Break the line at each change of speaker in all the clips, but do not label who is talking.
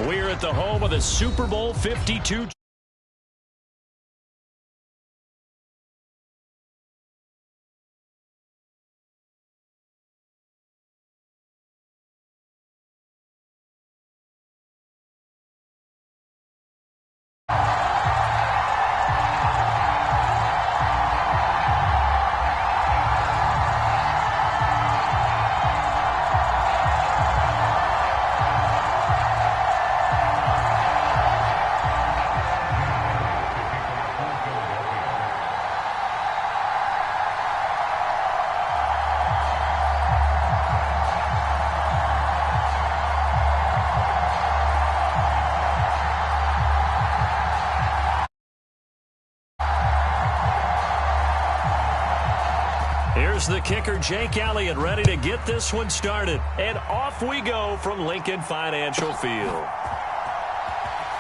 We're at the home of the Super Bowl 52. Here's the kicker, Jake Elliott, ready to get this one started. And off we go from Lincoln Financial Field.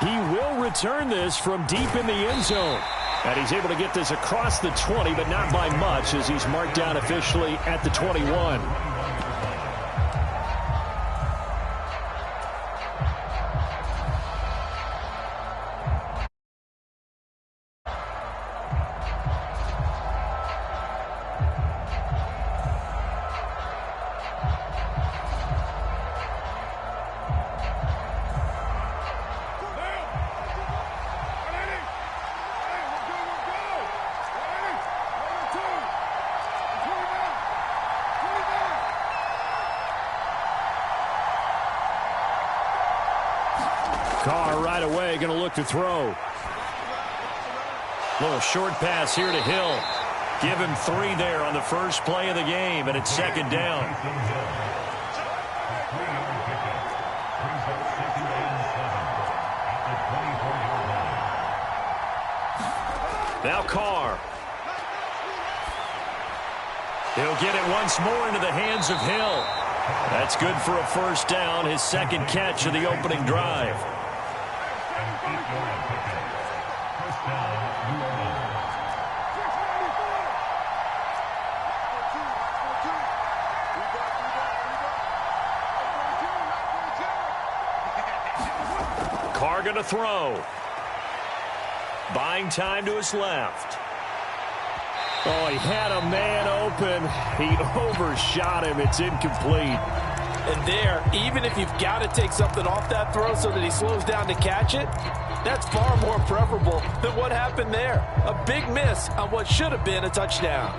He will return this from deep in the end zone. And he's able to get this across the 20, but not by much, as he's marked down officially at the 21. Carr right away going to look to throw. Little short pass here to Hill. Give him 3 there on the first play of the game, and it's second down. Now Carr. He'll get it once more into the hands of Hill. That's good for a first down, his second catch of the opening drive. Carr going to throw. Buying time to his left. Oh, he had a man open. He overshot him. It's incomplete.
And there, even if you've got to take something off that throw so that he slows down to catch it, that's far more preferable than what happened there. A big miss on what should have been a touchdown.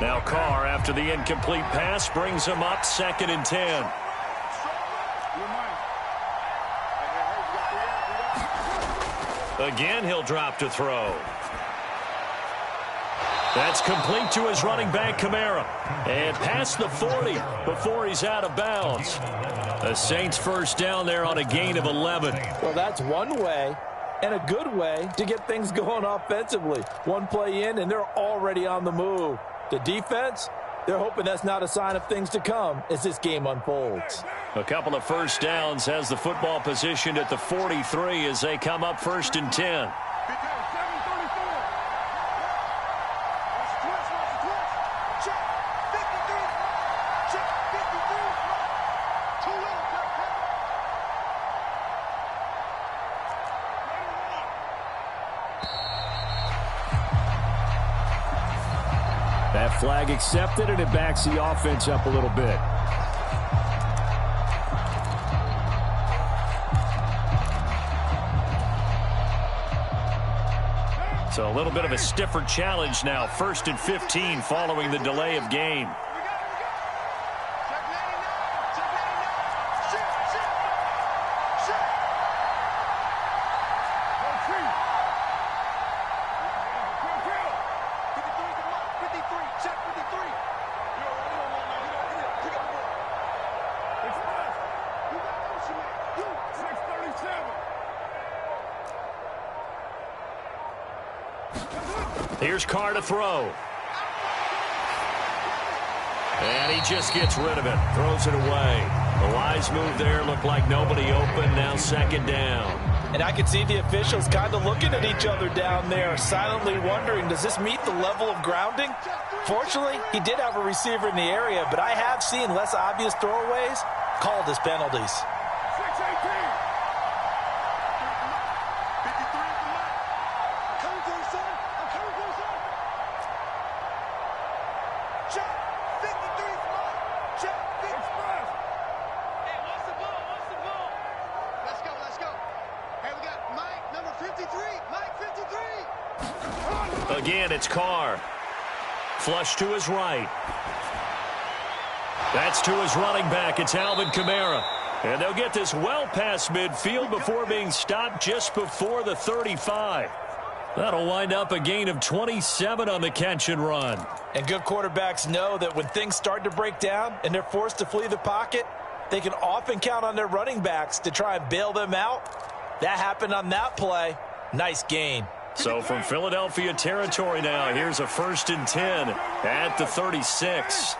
Now Carr, after the incomplete pass, brings him up 2nd and 10. Again, he'll drop to throw. That's complete to his running back, Kamara. And past the 40 before he's out of bounds. The Saints first down there on a gain of 11.
Well, that's one way and a good way to get things going offensively. One play in, and they're already on the move. The defense, they're hoping that's not a sign of things to come as this game unfolds.
A couple of first downs, has the football positioned at the 43 as they come up 1st and 10.
That flag accepted, and it backs the offense up a little bit.
So a little bit of a stiffer challenge now. 1st and 15 following the delay of game. Here's Carr to throw. And he just gets rid of it, throws it away. The wise move there, looked like nobody open, now second down.
And I can see the officials kind of looking at each other down there, silently wondering, does this meet the level of grounding? Fortunately, he did have a receiver in the area, but I have seen less obvious throwaways called as penalties.
Again, it's Carr. Flush to his right. That's to his running back. It's Alvin Kamara. And they'll get this well past midfield before being stopped just before the 35. That'll wind up a gain of 27 on the catch and run.
And good quarterbacks know that when things start to break down and they're forced to flee the pocket, they can often count on their running backs to try and bail them out. That happened on that play. Nice gain.
So from Philadelphia territory now, here's a 1st and 10 at the 36.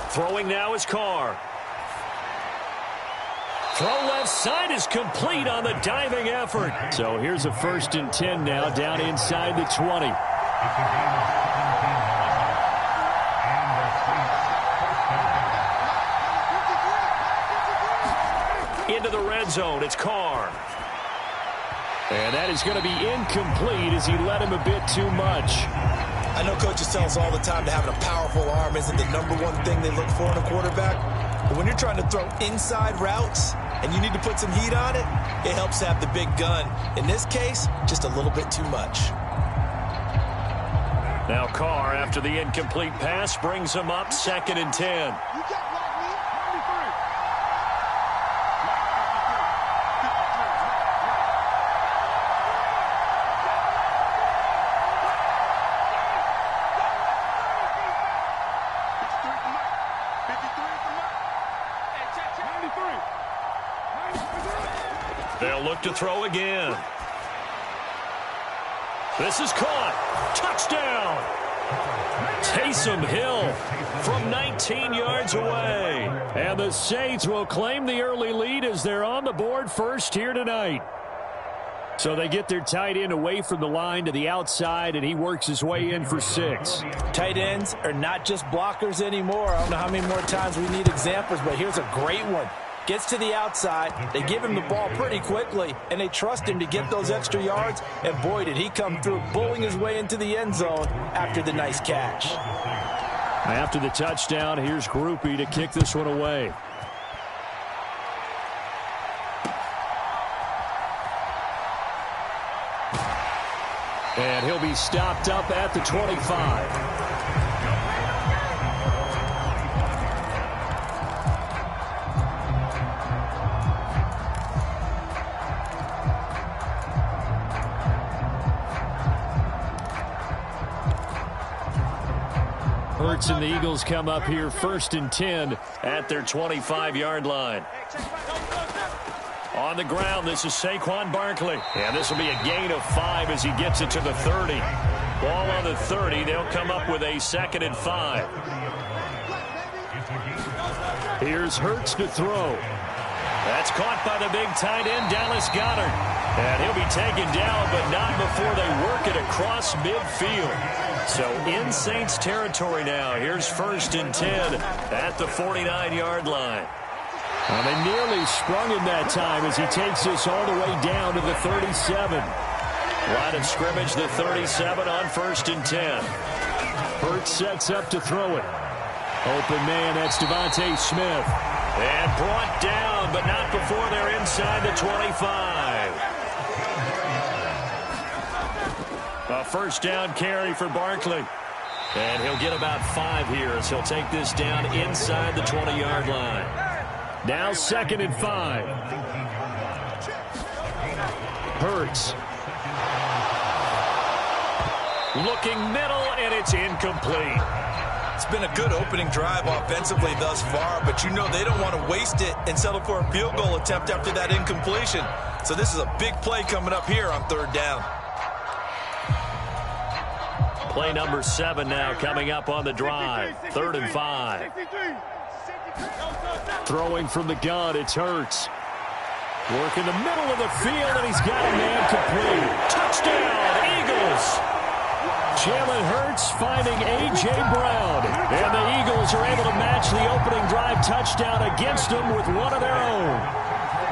Throwing now is Carr. Throw left side is complete on the diving effort.
So here's a 1st and 10 now down inside the 20.
Into the red zone, it's Carr.
And that is going to be incomplete as he led him a bit too much.
I know coaches tell us all the time that having a powerful arm isn't the #1 thing they look for in a quarterback. But when you're trying to throw inside routes and you need to put some heat on it, it helps have the big gun. In this case, just a little bit too much.
Now Carr, after the incomplete pass, brings him up 2nd and 10. They'll look to throw again. This is caught. Touchdown. Taysom Hill from 19 yards away.
And the Saints will claim the early lead as they're on the board first here tonight. So they get their tight end away from the line to the outside, and he works his way in for 6.
Tight ends are not just blockers anymore. I don't know how many more times we need examples, but here's a great one. Gets to the outside, they give him the ball pretty quickly, and they trust him to get those extra yards, and boy, did he come through, bulling his way into the end zone after the nice catch.
After the touchdown, here's Groupie to kick this one away. And he'll be stopped up at the 25. Hurts and the Eagles come up here 1st and 10
at their 25-yard line. On the ground, this is Saquon Barkley. And this will be a gain of 5 as he gets it to the 30. Ball on the 30. They'll come up with a 2nd and 5.
Here's Hurts to throw.
That's caught by the big tight end, Dallas Goedert. And he'll be taken down, but not before they work it across midfield. So in Saints territory now. Here's 1st and 10 at the 49-yard line.
Well, they nearly sprung him that time as he takes this all the way down to the 37.
Line of scrimmage, the 37 on 1st and 10.
Hurts sets up to throw it. Open man, that's Devontae Smith.
And brought down, but not before they're inside the 25. A 1st down carry for Barkley. And he'll get about 5 here as he'll take this down inside the 20-yard line.
Now 2nd and 5. Hurts.
Looking middle, and it's incomplete.
It's been a good opening drive offensively thus far, but you know they don't want to waste it and settle for a field goal attempt after that incompletion. So this is a big play coming up here on third down.
Play number 7 now coming up on the drive. 3rd and 5.
Throwing from the gun, it's Hurts. Work in the middle of the field, and he's got a man complete. Touchdown, Eagles! Jalen Hurts finding A.J. Brown. And the Eagles are able to match the opening drive touchdown against them with one of their own.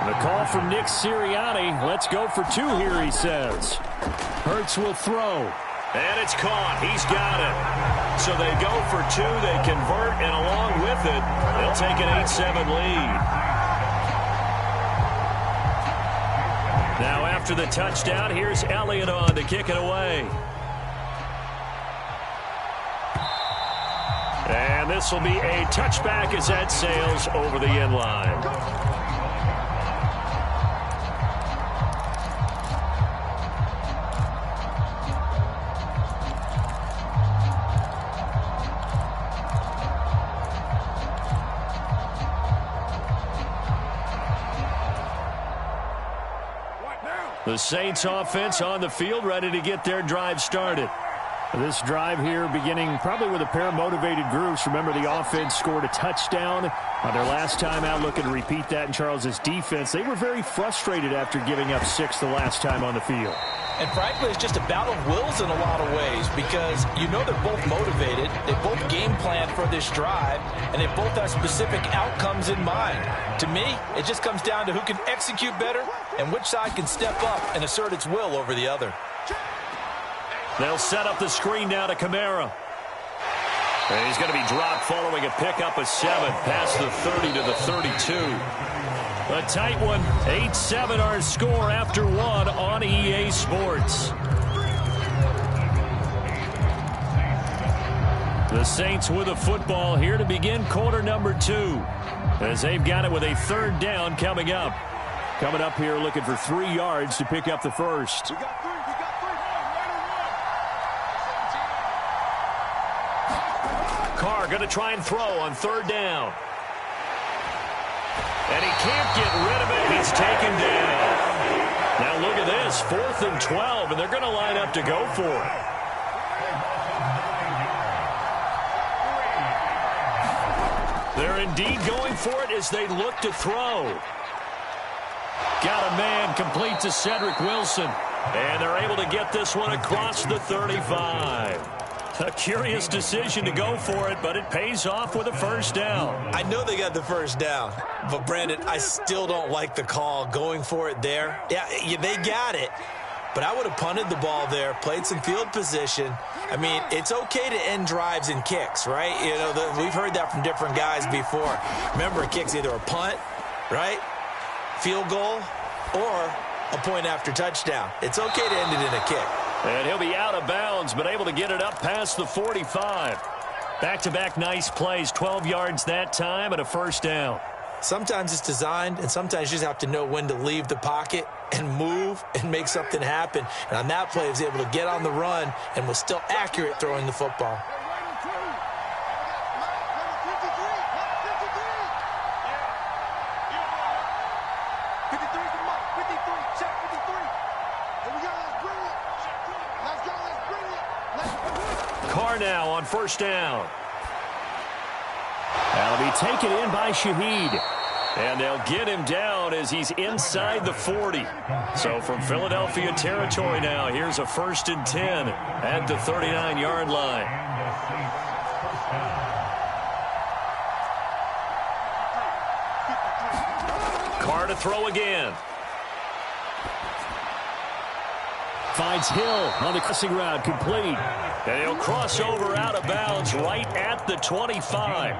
The call from Nick Sirianni. Let's go for 2 here, he says. Hurts will throw.
And it's caught. He's got it. So they go for 2. They convert, and along with it, they'll take an 8-7 lead. Now after the touchdown, here's Elliott on to kick it away. And this will be a touchback as that sails over the end line. The Saints offense on the field, ready to get their drive started. This drive here beginning probably with a pair of motivated groups. Remember, the offense scored a touchdown on their last time out. Looking to repeat that in Charles's defense. They were very frustrated after giving up 6 the last time on the field.
And frankly, it's just a battle of wills in a lot of ways because you know they're both motivated. They both game plan for this drive, and they both have specific outcomes in mind. To me, it just comes down to who can execute better and which side can step up and assert its will over the other.
They'll set up the screen now to Kamara. And he's going to be dropped following a pickup of 7 past the 30 to the 32. A tight one. 8-7 our score after 1 on EA Sports. The Saints with a football here to begin quarter number 2. As they've got it with a 3rd down coming up. Coming up here looking for 3 yards to pick up the first. Carr going to try and throw on 3rd down. And he can't get rid of it. He's taken down. Now look at this. 4th and 12, and they're going to line up to go for it. They're indeed going for it as they look to throw. Got a man complete to Cedric Wilson. And they're able to get this one across the 35. A curious decision to go for it, but it pays off with a 1st down.
I know they got the 1st down, but Brandon, I still don't like the call going for it there. Yeah, they got it, but I would have punted the ball there, played some field position. I mean, it's okay to end drives and kicks, right? You know, we've heard that from different guys before. Remember, a kick's either a punt, right, field goal, or a point after touchdown. It's okay to end it in a kick.
And he'll be out of bounds, but able to get it up past the 45. Back-to-back nice plays, 12 yards that time, and a 1st down.
Sometimes it's designed, and sometimes you just have to know when to leave the pocket and move and make something happen. And on that play, he was able to get on the run and was still accurate throwing the football.
Carr now on 1st down.
That'll be taken in by Shaheed.
And they'll get him down as he's inside the 40. So from Philadelphia territory now, here's a 1st and 10 at the 39-yard line. Carr to throw again.
Finds Hill on the crossing route, complete.
And he'll cross over out of bounds right at the 25.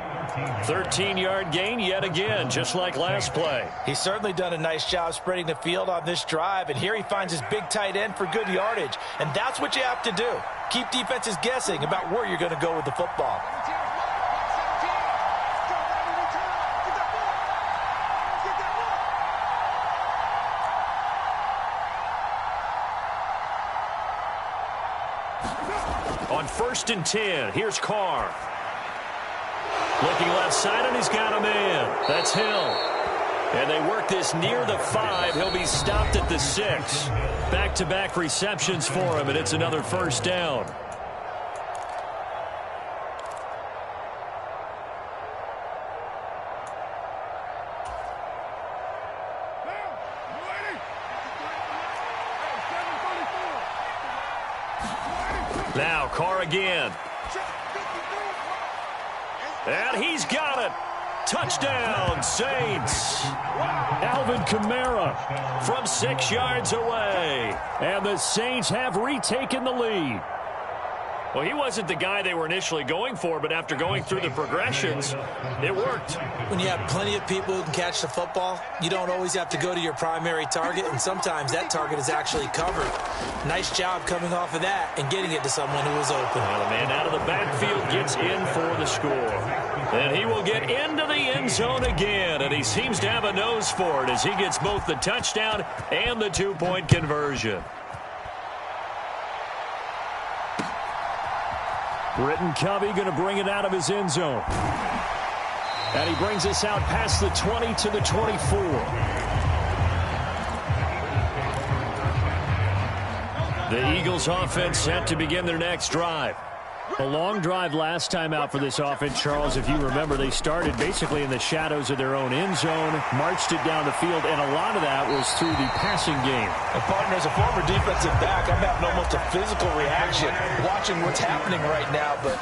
13-yard gain yet again, just like last play.
He's certainly done a nice job spreading the field on this drive, and here he finds his big tight end for good yardage. And that's what you have to do. Keep defenses guessing about where you're going to go with the football.
On 1st and 10, here's Carr. Looking left side, and he's got a man. That's Hill. And they work this near the 5. He'll be stopped at the 6. Back-to-back receptions for him, and it's another first down. Now Carr again. And he's got it. Touchdown, Saints.
Alvin Kamara
From 6 yards away.
and the Saints have retaken the lead.
Well, he wasn't the guy they were initially going for, but after going through the progressions, it worked.
When you have plenty of people who can catch the football, you don't always have to go to your primary target, and sometimes that target is actually covered. Nice job coming off of that and getting it to someone who was open.
Well, the man out of the backfield gets in for the score. And he will get into the end zone again, and he seems to have a nose for it as he gets both the touchdown and the 2-point conversion.
Britton Covey going to bring it out of his end zone. And he brings us out past the 20 to the 24.
The Eagles offense set to begin their next drive.
A long drive last time out for this offense, Charles. If you remember, they started basically in the shadows of their own end zone, marched it down the field, and a lot of that was through the passing game.
And partner, as a former defensive back, I'm having almost a physical reaction watching what's happening right now. But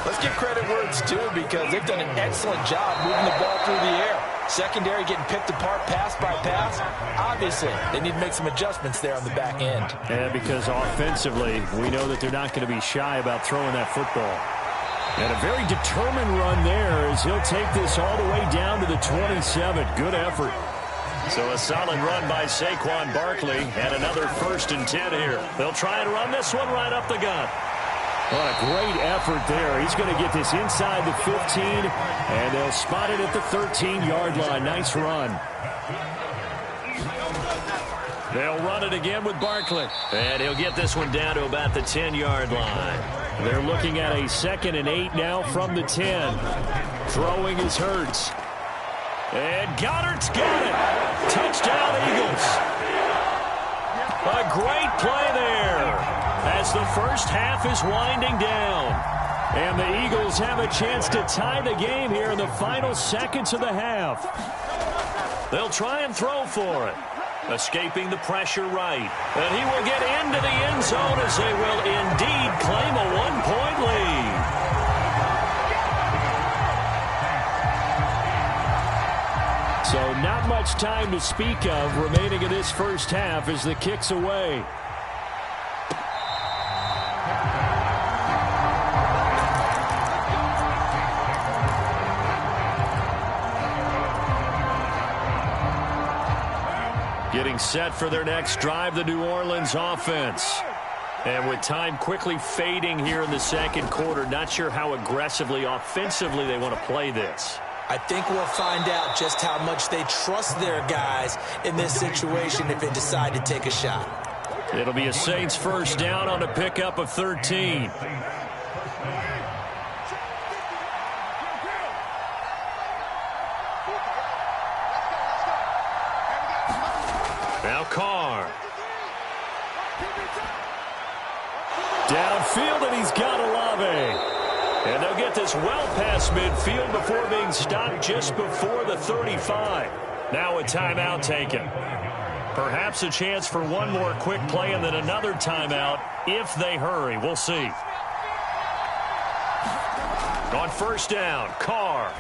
let's give credit where it's due because they've done an excellent job moving the ball through the air. Secondary getting picked apart pass by pass. Obviously, they need to make some adjustments there on the back end.
And because offensively, we know that they're not going to be shy about throwing that football. And a very determined run there as he'll take this all the way down to the 27. Good effort.
So a solid run by Saquon Barkley and another 1st and 10 here. They'll try and run this one right up the gut.
What a great effort there. He's going to get this inside the 15, and they'll spot it at the 13-yard line. Nice run.
They'll run it again with Barkley. And he'll get this one down to about the 10-yard line.
They're looking at a 2nd and 8 now from the 10. Throwing is Hurts.
And Goddard's got it. Touchdown, Eagles. A great play there as the first half is winding down.
And the Eagles have a chance to tie the game here in the final seconds of the half.
They'll try and throw for it. Escaping the pressure right. And he will get into the end zone as they will indeed claim a 1-point lead.
So not much time to speak of remaining in this first half as the kick's away.
Getting set for their next drive, the New Orleans offense. And with time quickly fading here in the second quarter, not sure how aggressively, offensively they want to play this.
I think we'll find out just how much they trust their guys in this situation if they decide to take a shot.
It'll be a Saints first down on a pickup of 13. Now Carr.
Downfield, and he's got Olave.
And they'll get this well past midfield before being stopped just before the 35. Now a timeout taken. Perhaps a chance for one more quick play and then another timeout if they hurry. We'll see. On first down, Carr.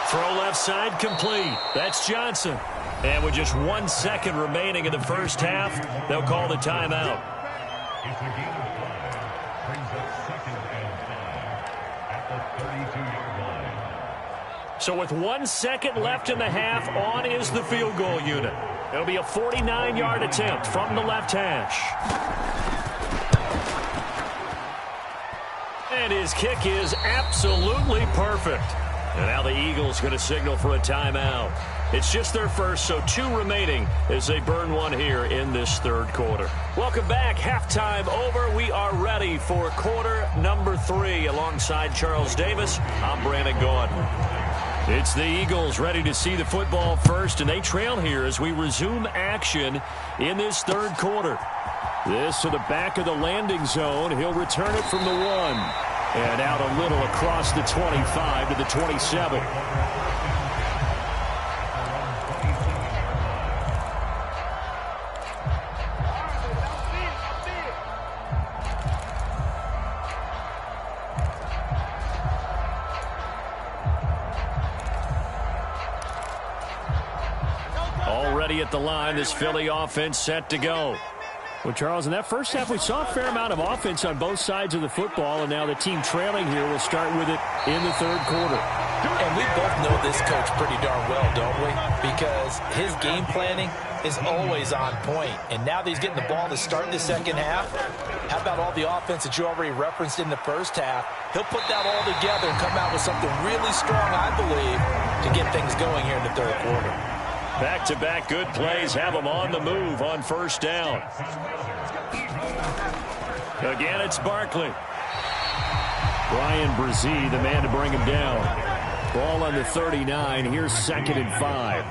Throw left side complete. That's Johnson. And with just 1 second remaining in the first half, they'll call the timeout. So with 1 second left in the half, on is the field goal unit. It'll be a 49-yard attempt from the left hash. And his kick is absolutely perfect. And now the Eagles going to signal for a timeout. It's just their first, so 2 remaining as they burn one here in this third quarter. Welcome back. Halftime over. We are ready for quarter number 3. Alongside Charles Davis, I'm Brandon Gordon. It's the Eagles ready to see the football first, and they trail here as we resume action in this third quarter. This to the back of the landing zone. He'll return it from the 1. And out a little across the 25 to the 27. Already at the line, this Philly offense set to go. Well, Charles, in that first half, we saw a fair amount of offense on both sides of the football, and now the team trailing here will start with it in the third quarter.
And we both know this coach pretty darn well, don't we? Because his game planning is always on point. And now that he's getting the ball to start the second half, how about all the offense that you already referenced in the first half? He'll put that all together and come out with something really strong, I believe, to get things going here in the third quarter.
Back-to-back good plays have them on the move on first down. Again, it's Barkley. Brian Brzee, the man to bring him down. Ball on the 39. Here's 2nd and 5.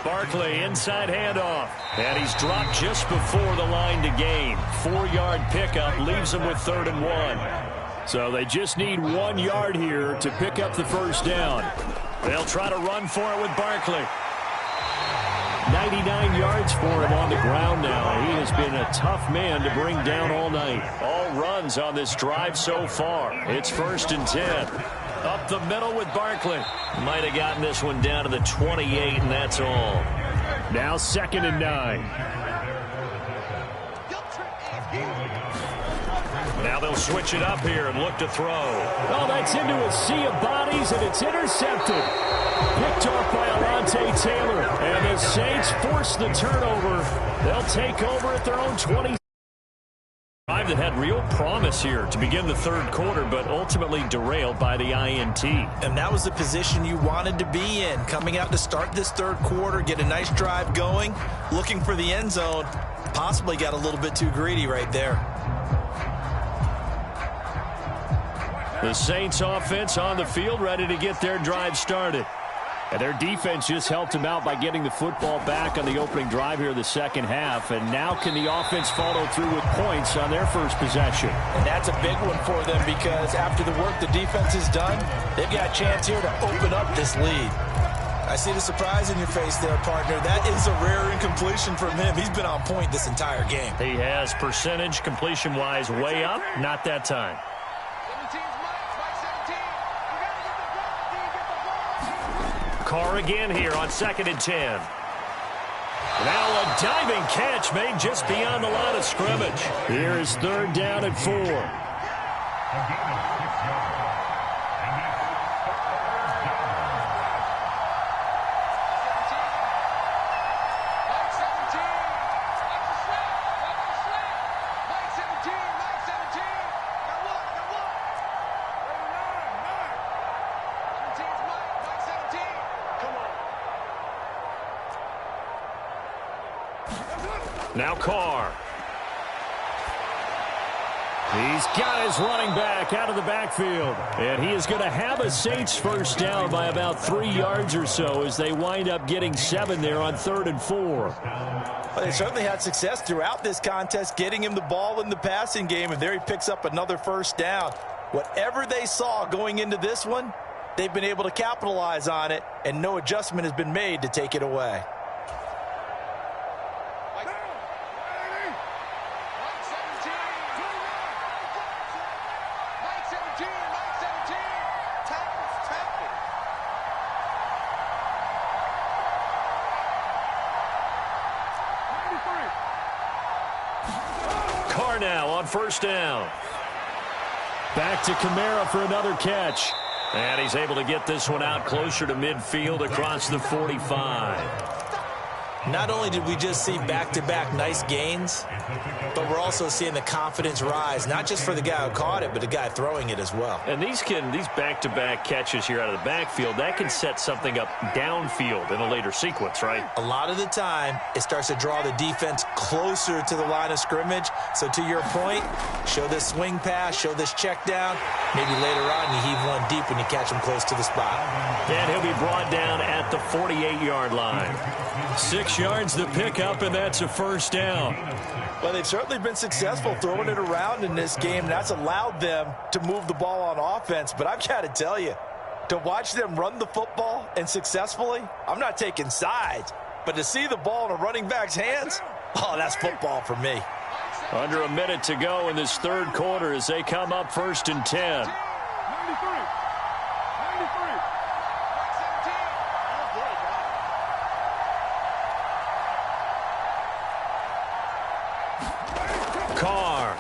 Barkley, inside handoff. And he's dropped just before the line to gain. 4-yard pickup leaves him with 3rd and 1. So they just need 1 yard here to pick up the first down. They'll try to run for it with Barkley. 99 yards for him on the ground now. He has been a tough man to bring down all night. All runs on this drive so far. It's 1st and 10. Up the middle with Barkley. Might have gotten this one down to the 28, and that's all.
Now 2nd and 9.
Now they'll switch it up here and look to throw.
Oh, that's into a sea of bodies, and it's intercepted. Picked off by Alontae Taylor. And the Saints force the turnover. They'll take over at their own 20.
Drive that had real promise here to begin the third quarter, but ultimately derailed by the INT.
And that was the position you wanted to be in. Coming out to start this third quarter, get a nice drive going, looking for the end zone. Possibly got a little bit too greedy right there.
The Saints offense on the field ready to get their drive started.
And their defense just helped them out by getting the football back on the opening drive here in the second half. And now can the offense follow through with points on their first possession?
And that's a big one for them because after the work the defense has done, they've got a chance here to open up this lead. I see the surprise in your face there, partner. That is a rare incompletion from him. He's been on point this entire game.
He has percentage completion-wise way up. Not that time. Carr again here on 2nd and 10. Now a diving catch made just beyond the line of scrimmage.
Here is 3rd down and 4.
Now Carr.
He's got his running back out of the backfield.
And he is going to have a Saints first down by about 3 yards or so as they wind up getting 7 there on 3rd and 4.
Well, they certainly had success throughout this contest, getting him the ball in the passing game, and there he picks up another first down. Whatever they saw going into this one, they've been able to capitalize on it, and no adjustment has been made to take it away.
Carr now on first down.
Back to Kamara for another catch.
And he's able to get this one out closer to midfield across the 45.
Not only did we just see back-to-back nice gains, but we're also seeing the confidence rise, not just for the guy who caught it, but the guy throwing it as well.
And these back-to-back catches here out of the backfield, that can set something up downfield in a later sequence, right?
A lot of the time, it starts to draw the defense closer to the line of scrimmage. So to your point, show this swing pass, show this check down. Maybe later on you heave one deep when you catch him close to the spot.
And he'll be brought down at the 48-yard line. 6 yards the pickup, and that's a first down.
Well, they've certainly been successful throwing it around in this game. That's allowed them to move the ball on offense. But I've got to tell you, to watch them run the football and successfully, I'm not taking sides. But to see the ball in a running back's hands, oh, that's football for me.
Under a minute to go in this third quarter as they come up 1st and 10. Carr.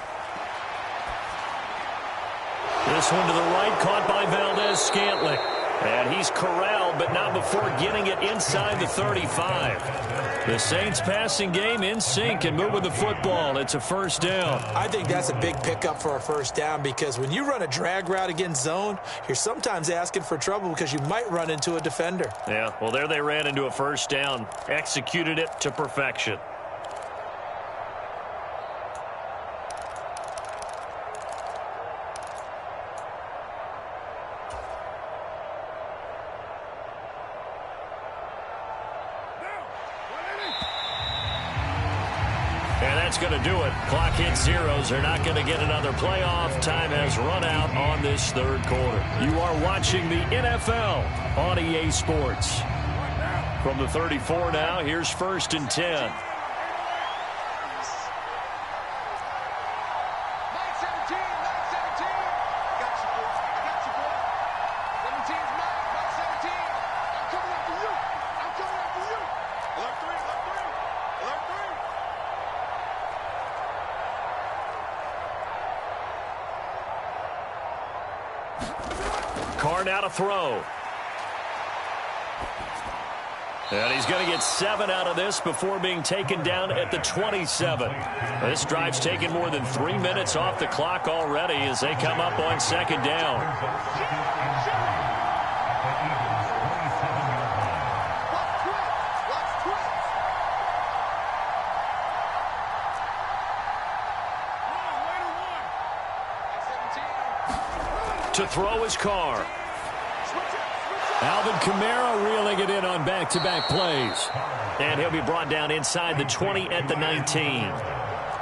This one to the right, caught by Valdez-Scantling. And he's corralled, but not before getting it inside the 35. The Saints passing game in sync and moving the football. It's a first down.
I think that's a big pickup for a first down because when you run a drag route against zone, you're sometimes asking for trouble because you might run into a defender.
Yeah, well, there they ran into a first down. Executed it to perfection. Going to do it. Clock hits zeros. They're not going to get another playoff. Time has run out on this third quarter. You are watching the NFL on EA Sports. From the 34 now, here's 1st and 10. Carr now to throw. And he's going to get 7 out of this before being taken down at the 27. This drive's taken more than 3 minutes off the clock already as they come up on 2nd down. To throw is Carr. Alvin Kamara reeling it in on back-to-back plays. And he'll be brought down inside the 20 at the 19.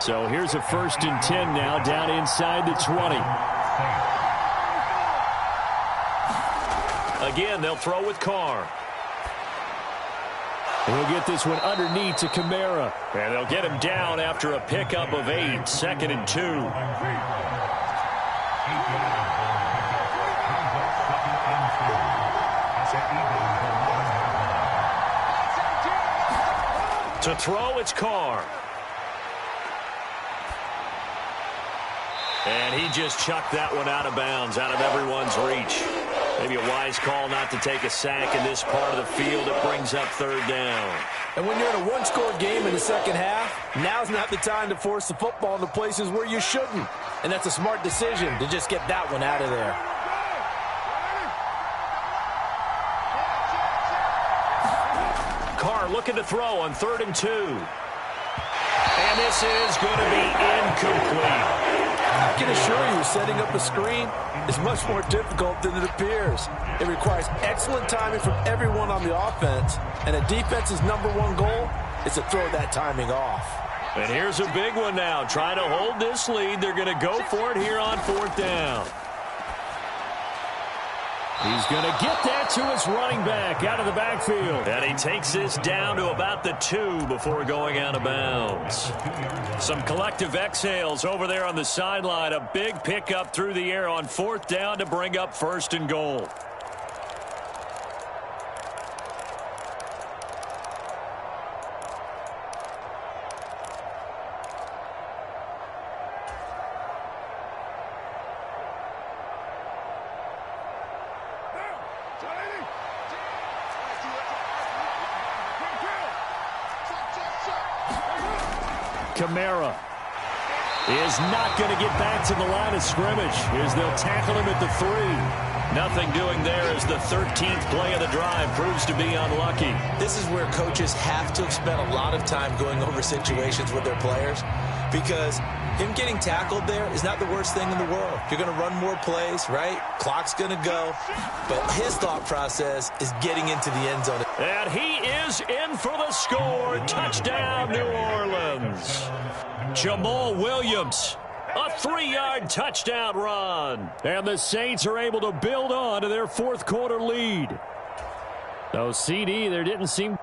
So here's a 1st and 10 now down inside the 20. Again, they'll throw with Carr. He'll get this one underneath to Kamara. And they'll get him down after a pickup of 8. 2nd and 2. To throw, it's Carr. And he just chucked that one out of bounds, out of everyone's reach. Maybe a wise call not to take a sack in this part of the field. It brings up 3rd down.
And when you're in a one-score game in the second half, now's not the time to force the football into places where you shouldn't. And that's a smart decision to just get that one out of there.
Carr looking to throw on 3rd and 2. And this is going to be incomplete.
I can assure you, setting up a screen is much more difficult than it appears. It requires excellent timing from everyone on the offense, and a defense's #1 goal is to throw that timing off.
And here's a big one now. Trying to hold this lead. They're going to go for it here on 4th down. He's going to get that to his running back out of the backfield. And he takes this down to about the 2 before going out of bounds. Some collective exhales over there on the sideline. A big pickup through the air on 4th down to bring up 1st and goal.
Kamara is not going to get back to the line of scrimmage as they'll tackle him at the 3.
Nothing doing there as the 13th play of the drive proves to be unlucky.
This is where coaches have to have spent a lot of time going over situations with their players, because him getting tackled there is not the worst thing in the world. You're going to run more plays, right? Clock's going to go. But his thought process is getting into the end zone.
And he is in for the score. Touchdown, New Orleans. Jamal Williams, a 3-yard touchdown run.
And the Saints are able to build on to their fourth quarter lead. So CD, there didn't seem